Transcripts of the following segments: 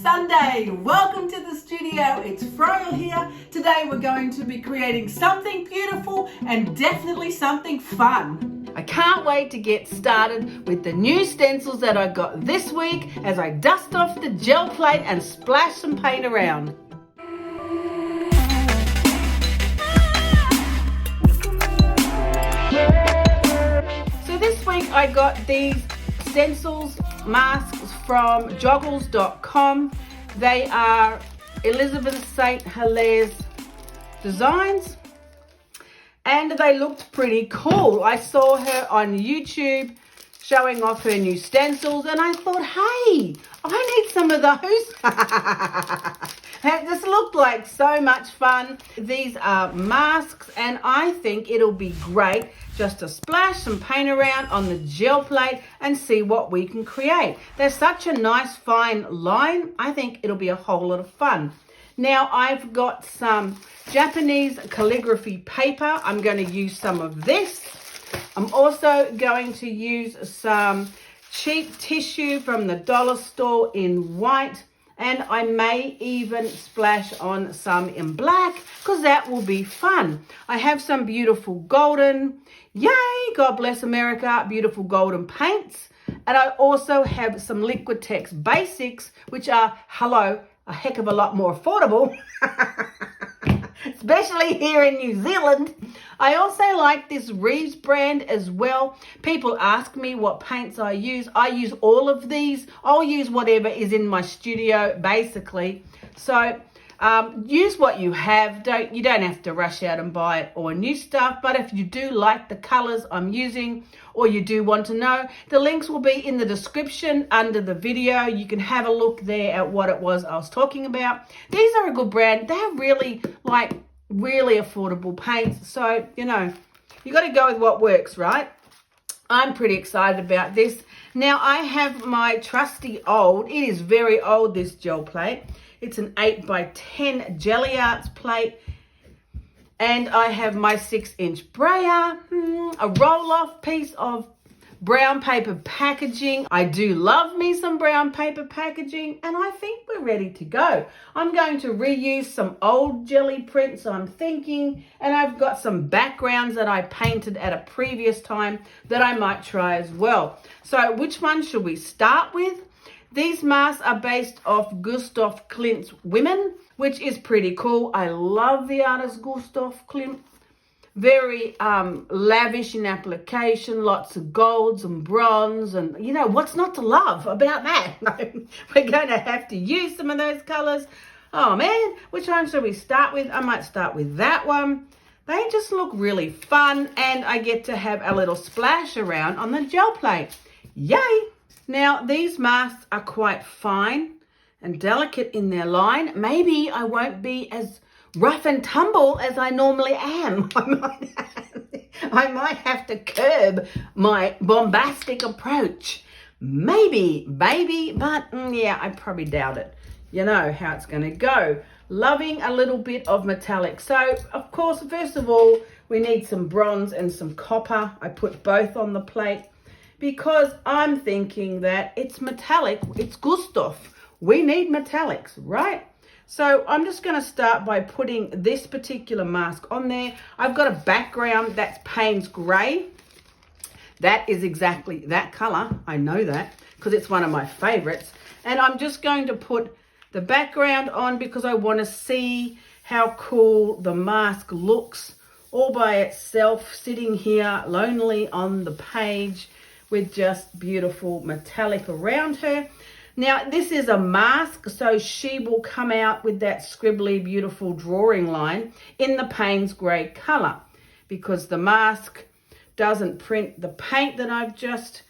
Sunday. Welcome to the studio. It's Froyle here. Today we're going to be creating something beautiful and definitely something fun. I can't wait to get started with the new stencils that I got this week as I dust off the gel plate and splash some paint around. So this week I got these stencils masks from joggles.com. They are Elizabeth St. Hilaire's designs and they looked pretty cool. I saw her on YouTube showing off her new stencils and I thought, hey, I need some of those. This looked like so much fun. These are masks and I think it'll be great just to splash some paint around on the gel plate and see what we can create. They're such a nice fine line. I think it'll be a whole lot of fun. Now I've got some Japanese calligraphy paper. I'm going to use some of this. I'm also going to use some cheap tissue from the dollar store in white. And I may even splash on some in black because that will be fun. I have some beautiful golden, yay, God bless America, beautiful golden paints. And I also have some Liquitex basics, which are, hello, a heck of a lot more affordable. Especially here in New Zealand. I also like this Reeves brand as well. People ask me what paints I use. I use all of these. I'll use whatever is in my studio, basically. So use what you have. You don't have to rush out and buy all new stuff. But if you do like the colors I'm using, or you do want to know, the links will be in the description under the video. You can have a look there at what it was I was talking about. These are a good brand. They're really really affordable paints. So, you know, you got to go with what works, right? I'm pretty excited about this. Now, I have my trusty old, it is very old, this gel plate. It's an 8x10 Gelli Arts plate. And I have my 6-inch brayer, a roll-off piece of brown paper packaging. I do love me some brown paper packaging, and I think we're ready to go. I'm going to reuse some old jelly prints, I'm thinking, and I've got some backgrounds that I painted at a previous time that I might try as well. So which one should we start with? These masks are based off Gustav Klimt's Women, which is pretty cool. I love the artist Gustav Klimt. Very lavish in application, lots of golds and bronze, and you know, what's not to love about that? We're going to have to use some of those colors. Oh man, which one should we start with? I might start with that one. They just look really fun, and I get to have a little splash around on the gel plate. Yay! Now, these masks are quite fine and delicate in their line. Maybe I won't be as rough and tumble as I normally am. I might have to curb my bombastic approach. Maybe, baby, but yeah, I probably doubt it. You know how it's going to go. Loving a little bit of metallic. So, of course, first of all, we need some bronze and some copper. I put both on the plate because I'm thinking that it's metallic. It's Gustav. We need metallics, right? So I'm just going to start by putting this particular mask on there. I've got a background that's Payne's Grey. That is exactly that color. I know that because it's one of my favorites. And I'm just going to put the background on because I want to see how cool the mask looks all by itself, sitting here lonely on the page with just beautiful metallic around her. Now, this is a mask, so she will come out with that scribbly, beautiful drawing line in the Payne's Grey color because the mask doesn't print the paint that I've just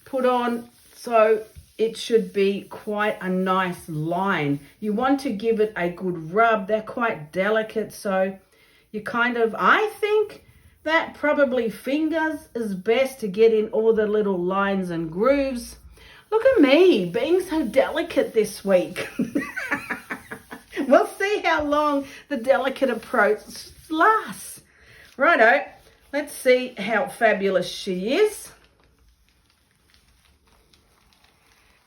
put on, so it should be quite a nice line. You want to give it a good rub. They're quite delicate, so you kind of, I think that probably fingers is best to get in all the little lines and grooves. Look at me being so delicate this week. We'll see how long the delicate approach lasts. Righto, let's see how fabulous she is.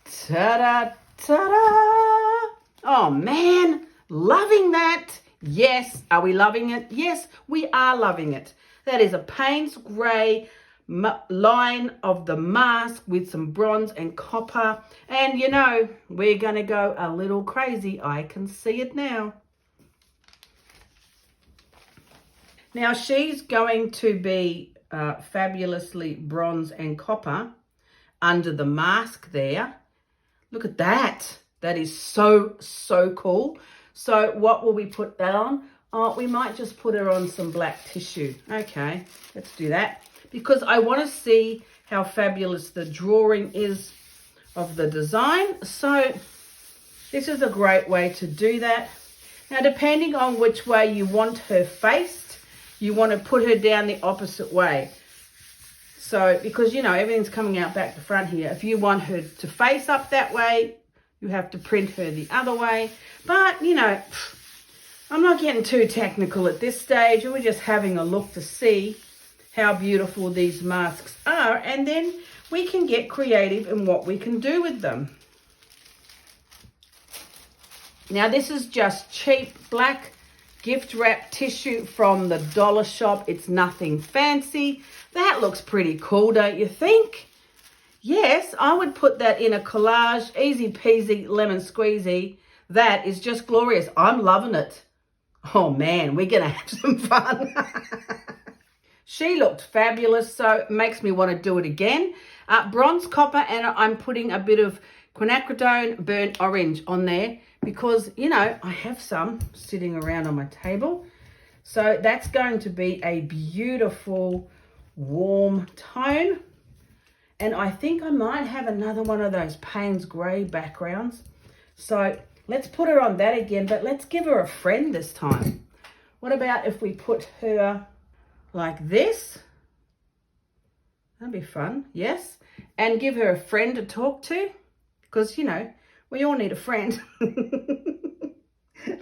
Ta-da, ta-da! Oh man, loving that. Yes, are we loving it? Yes, we are loving it. That is a Payne's Grey line of the mask with some bronze and copper. And you know, we're going to go a little crazy. I can see it now. Now she's going to be fabulously bronze and copper under the mask there. Look at that. That is so, so cool. So what will we put that on? Oh, we might just put her on some black tissue. Okay, let's do that. Because I want to see how fabulous the drawing is of the design. So this is a great way to do that. Now, depending on which way you want her faced, you want to put her down the opposite way. So, because, you know, everything's coming out back to front here. If you want her to face up that way, you have to print her the other way. But, you know, I'm not getting too technical at this stage. We're just having a look to see how beautiful these masks are. And then we can get creative in what we can do with them. Now, this is just cheap black gift wrap tissue from the dollar shop. It's nothing fancy. That looks pretty cool, don't you think? Yes, I would put that in a collage. Easy peasy, lemon squeezy. That is just glorious. I'm loving it. Oh man, we're going to have some fun. She looked fabulous, so it makes me want to do it again. Bronze, copper, and I'm putting a bit of quinacridone burnt orange on there because, you know, I have some sitting around on my table. So that's going to be a beautiful warm tone. And I think I might have another one of those Payne's Grey backgrounds. So let's put her on that again, but let's give her a friend this time. What about if we put her like this? That'd be fun, yes. And give her a friend to talk to, because, you know, we all need a friend.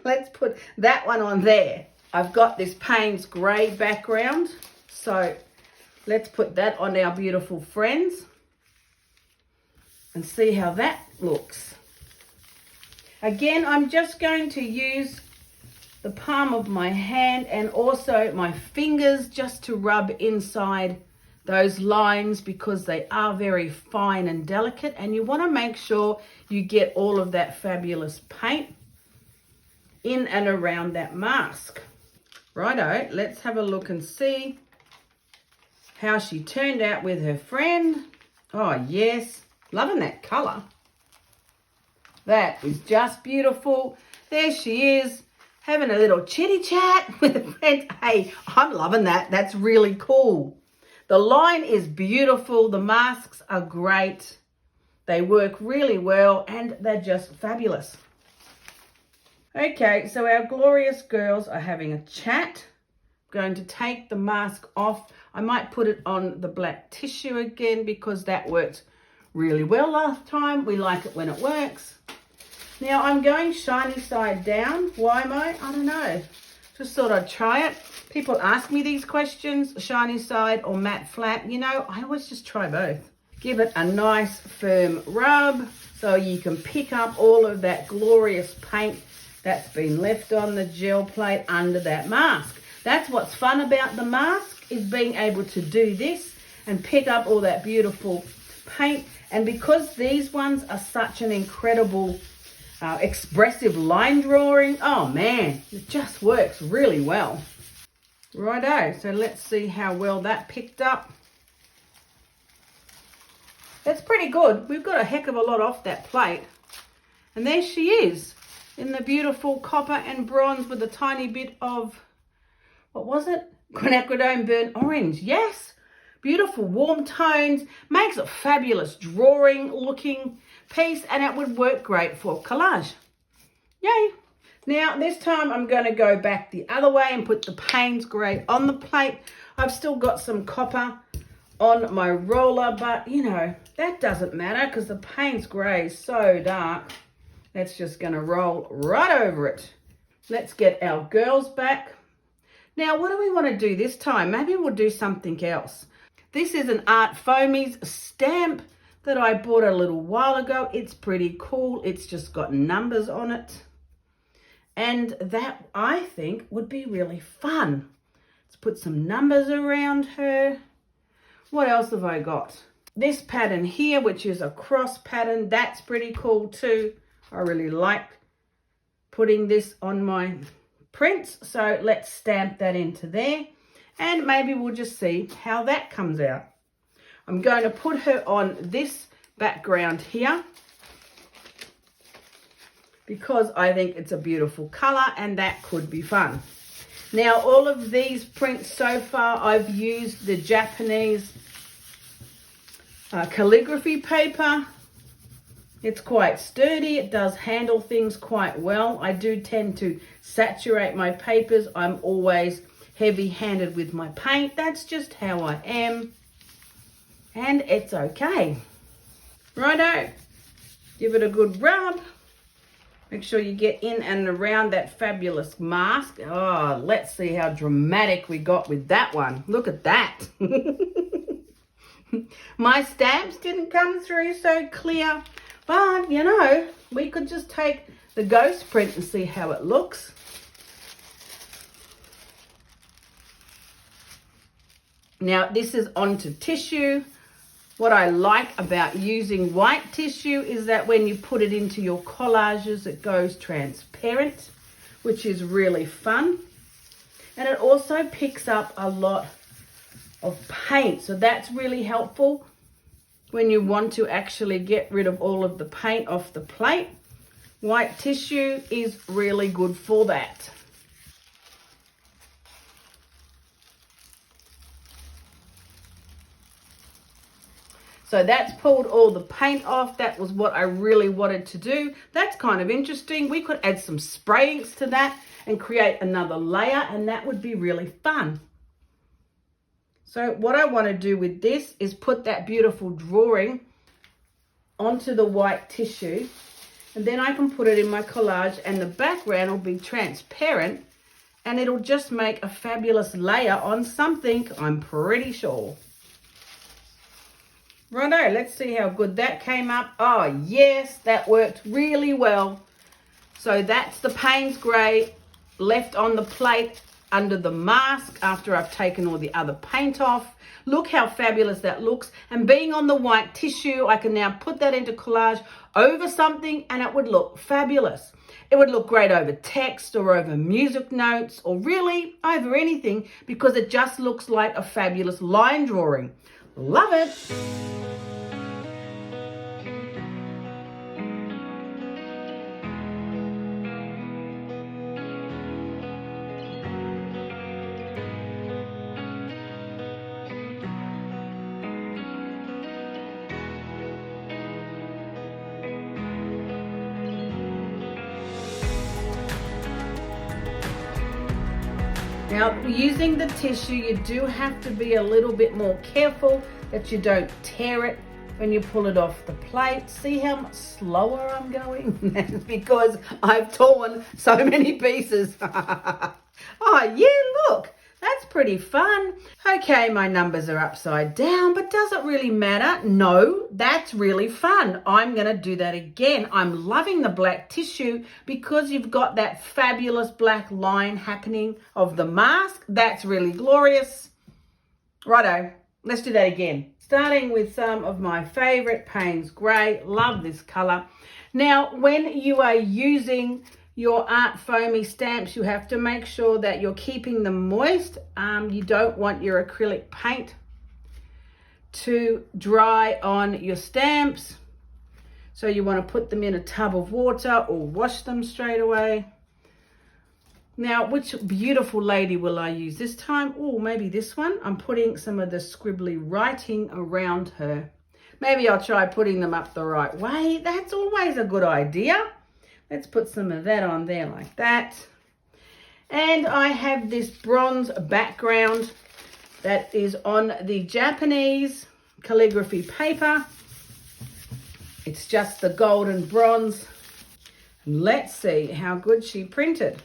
Let's put that one on there. I've got this Payne's Grey background, so let's put that on our beautiful friends and see how that looks. Again, I'm just going to use the palm of my hand and also my fingers just to rub inside those lines because they are very fine and delicate, and you want to make sure you get all of that fabulous paint in and around that mask. Righto, let's have a look and see how she turned out with her friend. Oh yes, loving that colour. That is just beautiful. There she is, having a little chitty chat with a friend. Hey, I'm loving that. That's really cool. The line is beautiful. The masks are great. They work really well and they're just fabulous. Okay, so our glorious girls are having a chat. I'm going to take the mask off. I might put it on the black tissue again because that worked really well last time. We like it when it works. Now I'm going shiny side down. Why am I? I don't know. Just thought I'd try it. People ask me these questions, shiny side or matte flat. You know, I always just try both. Give it a nice firm rub so you can pick up all of that glorious paint that's been left on the gel plate under that mask. That's what's fun about the mask, is being able to do this and pick up all that beautiful paint. And because these ones are such an incredible expressive line drawing, oh man, it just works really well. Righto, so let's see how well that picked up. That's pretty good. We've got a heck of a lot off that plate. And there she is in the beautiful copper and bronze with a tiny bit of, what was it? Quinacridone burnt orange. Yes, beautiful warm tones. Makes a fabulous drawing looking piece, and it would work great for collage. Yay. Now this time I'm going to go back the other way and put the Payne's Grey on the plate. I've still got some copper on my roller, but you know, that doesn't matter because the Payne's Grey is so dark. That's just going to roll right over it. Let's get our girls back. Now, what do we want to do this time? Maybe we'll do something else. This is an Art Foamies stamp that I bought a little while ago. It's pretty cool. It's just got numbers on it. And that, I think, would be really fun. Let's put some numbers around her. What else have I got? This pattern here, which is a cross pattern, that's pretty cool too. I really like putting this on my prints. So let's stamp that into there. And maybe we'll just see how that comes out. I'm going to put her on this background here because I think it's a beautiful color and that could be fun. Now, all of these prints so far, I've used the Japanese calligraphy paper. It's quite sturdy. It does handle things quite well. I do tend to saturate my papers. I'm always heavy-handed with my paint. That's just how I am. And it's okay. Righto. Give it a good rub. Make sure you get in and around that fabulous mask. Oh, let's see how dramatic we got with that one. Look at that. My stamps didn't come through so clear. But, you know, we could just take the ghost print and see how it looks. Now, this is onto tissue. What I like about using white tissue is that when you put it into your collages, it goes transparent, which is really fun. And it also picks up a lot of paint. So that's really helpful when you want to actually get rid of all of the paint off the plate. White tissue is really good for that. So that's pulled all the paint off. That was what I really wanted to do. That's kind of interesting. We could add some spray inks to that and create another layer, and that would be really fun. So what I want to do with this is put that beautiful drawing onto the white tissue, and then I can put it in my collage, and the background will be transparent, and it'll just make a fabulous layer on something, I'm pretty sure. Righto, let's see how good that came up. Oh yes, that worked really well. So that's the Payne's Grey left on the plate under the mask after I've taken all the other paint off. Look how fabulous that looks. And being on the white tissue, I can now put that into collage over something and it would look fabulous. It would look great over text or over music notes or really over anything because it just looks like a fabulous line drawing. Love it. Now, using the tissue, you do have to be a little bit more careful that you don't tear it when you pull it off the plate. See how much slower I'm going? That's because I've torn so many pieces. Oh, yeah, look. That's pretty fun. Okay, my numbers are upside down, but does it really matter? No, that's really fun. I'm going to do that again. I'm loving the black tissue because you've got that fabulous black line happening of the mask. That's really glorious. Righto, let's do that again. Starting with some of my favorite Payne's Grey. Love this color. Now, when you are using your art foamy stamps, you have to make sure that you're keeping them moist. You don't want your acrylic paint to dry on your stamps. So you want to put them in a tub of water or wash them straight away. Now, which beautiful lady will I use this time? Oh, maybe this one. I'm putting some of the scribbly writing around her. Maybe I'll try putting them up the right way. That's always a good idea. Let's put some of that on there like that. And I have this bronze background that is on the Japanese calligraphy paper. It's just the gold and bronze. Let's see how good she printed.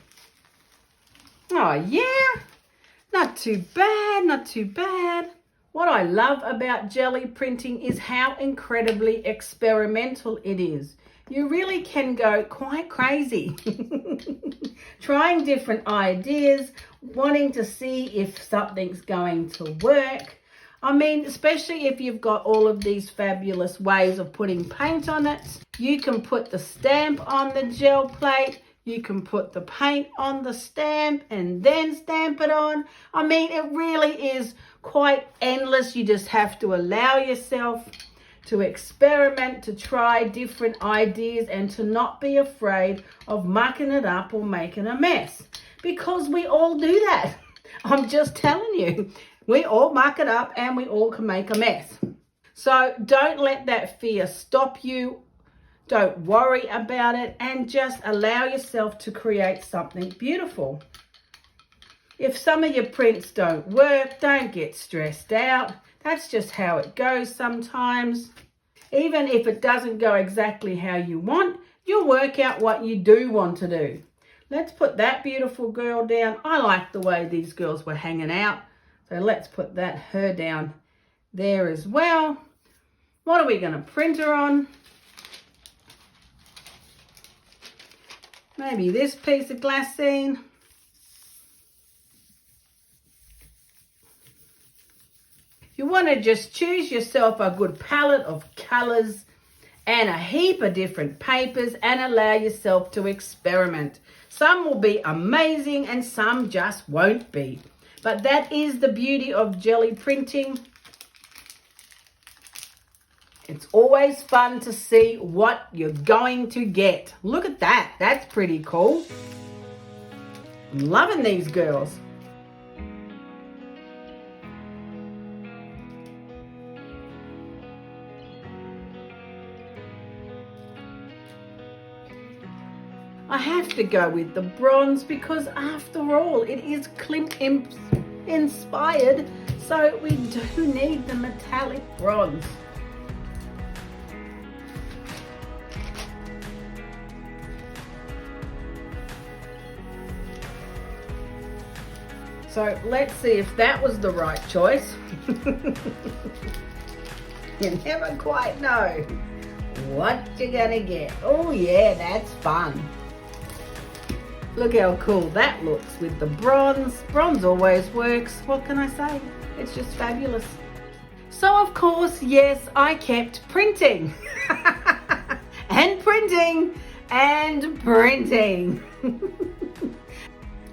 Oh yeah, not too bad, not too bad. What I love about Gelli printing is how incredibly experimental it is. you really can go quite crazy. Trying different ideas, wanting to see if something's going to work. I mean, especially if you've got all of these fabulous ways of putting paint on it. You can put the stamp on the gel plate. You can put the paint on the stamp and then stamp it on. I mean, it really is quite endless. You just have to allow yourself to experiment, to try different ideas, and to not be afraid of mucking it up or making a mess. Because we all do that. I'm just telling you. We all muck it up and we all can make a mess. So don't let that fear stop you. Don't worry about it and just allow yourself to create something beautiful. If some of your prints don't work, don't get stressed out. That's just how it goes sometimes. Even if it doesn't go exactly how you want, you'll work out what you do want to do. Let's put that beautiful girl down. I like the way these girls were hanging out. So let's put her down there as well. What are we going to print her on? Maybe this piece of glassine. You want to just choose yourself a good palette of colours and a heap of different papers and allow yourself to experiment. Some will be amazing and some just won't be. But that is the beauty of Gelli printing. It's always fun to see what you're going to get. Look at that. That's pretty cool. I'm loving these girls. I have to go with the bronze because after all, it is Klimt inspired, so we do need the metallic bronze. So let's see if that was the right choice. You never quite know what you're gonna get. Oh yeah, that's fun. Look how cool that looks with the bronze. Bronze always works. What can I say? It's just fabulous. So of course, yes, I kept printing. And printing and printing.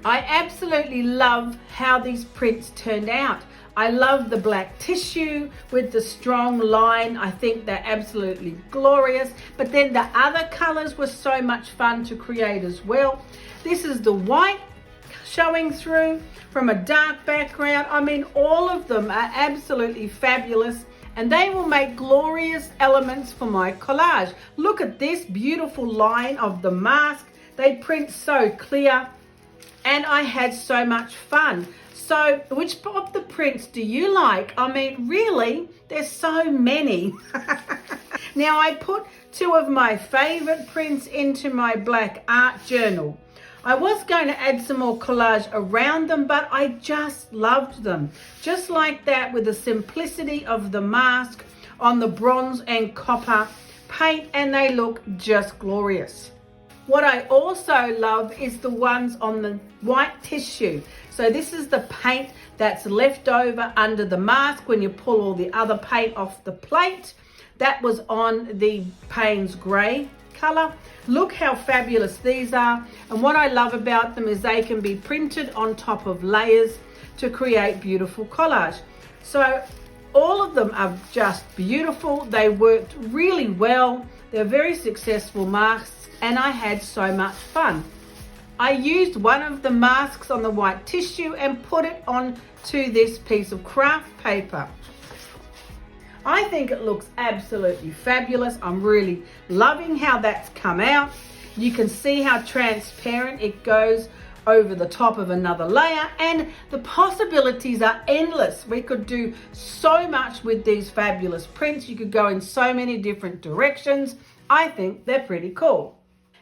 I absolutely love how these prints turned out. I love the black tissue with the strong line. I think they're absolutely glorious. But then the other colors were so much fun to create as well. This is the white showing through from a dark background. I mean, all of them are absolutely fabulous and they will make glorious elements for my collage. Look at this beautiful line of the mask. They print so clear and I had so much fun. So which of the prints do you like? I mean, really, there's so many. Now, I put two of my favorite prints into my black art journal. I was going to add some more collage around them, but I just loved them. Just like that, with the simplicity of the mask on the bronze and copper paint, and they look just glorious. What I also love is the ones on the white tissue. So this is the paint that's left over under the mask when you pull all the other paint off the plate. That was on the Payne's Grey color. Look how fabulous these are. And what I love about them is they can be printed on top of layers to create beautiful collage. So all of them are just beautiful. They worked really well. They're very successful masks and I had so much fun. I used one of the masks on the white tissue and put it onto this piece of craft paper. I think it looks absolutely fabulous. I'm really loving how that's come out. You can see how transparent it goes over the top of another layer, and the possibilities are endless. We could do so much with these fabulous prints. You could go in so many different directions. I think they're pretty cool.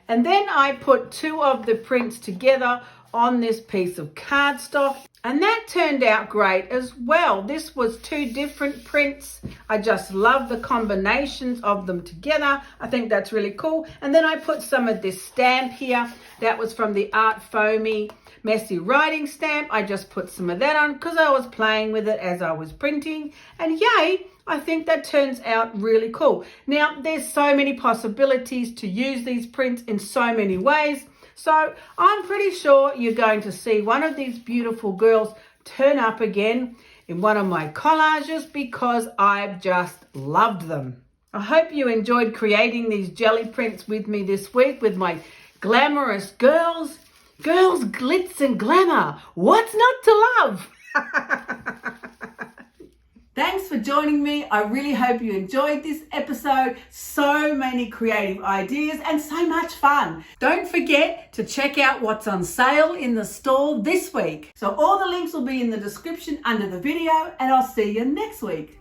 And then I put two of the prints together on this piece of cardstock. And that turned out great as well. This was 2 different prints. I just love the combinations of them together. I think that's really cool. And then I put some of this stamp here. That was from the Art Foamy Messy Writing stamp. I just put some of that on because I was playing with it as I was printing. And yay, I think that turns out really cool. Now, there's so many possibilities to use these prints in so many ways. So I'm pretty sure you're going to see one of these beautiful girls turn up again in one of my collages because I've just loved them. I hope you enjoyed creating these jelly prints with me this week with my glamorous girls. Girls, glitz and glamour. What's not to love? Thanks for joining me. I really hope you enjoyed this episode. So many creative ideas and so much fun. Don't forget to check out what's on sale in the store this week. So all the links will be in the description under the video, and I'll see you next week.